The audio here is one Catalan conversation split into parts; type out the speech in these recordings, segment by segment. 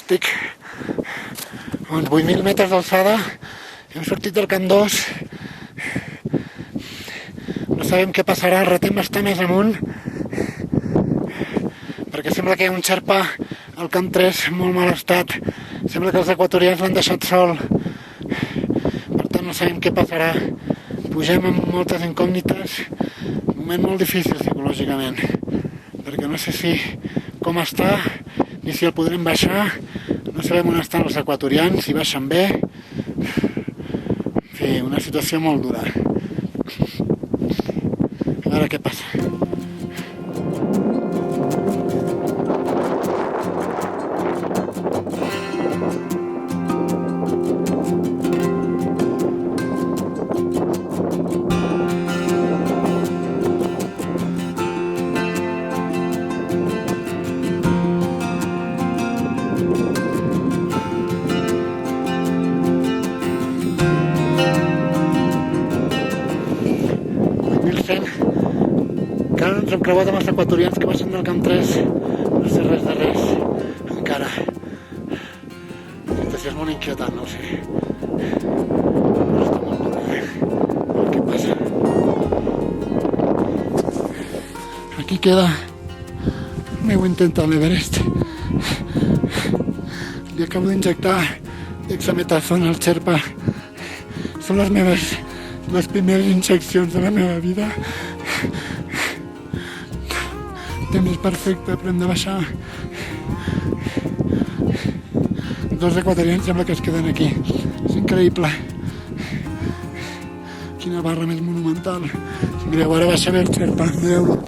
estic a uns 8.000 metres d'alçada, hem sortit del camp 2, no sabem què passarà, retem bastant més amunt, perquè sembla que hi ha un xerpa al camp 3 en molt mal estat, sembla que els equatorians l'han deixat sol, per tant no sabem què passarà, pugem amb moltes incògnites, un moment molt difícil psicològicament, perquè no sé si com està, ni si el podrem baixar, no sabem on estan els equatorians, si baixen bé, en fi, una situació molt dura. A veure què passa. Encara no ens hem creuat amb els equatorians que baixen del camp 3, no sé res de res, encara. La situació és molt inquietant, no ho sé. Però està molt dura, a veure què passa. Aquí queda el meu intent a l'Everest. Li acabo d'injectar dexametasona al xerpa. Són les primeres injeccions de la meva vida. El temps és perfecte, però hem de baixar. Dos equatorians sembla que es queden aquí. És increïble. Quina barra més monumental. Mireu, ara baixa bé el xerpa, mireu-lo.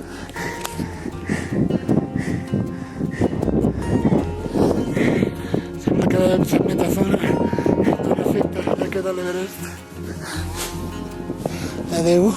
Sembla que la dexametasona té un efecte, ja queda l'Everest. Adéu.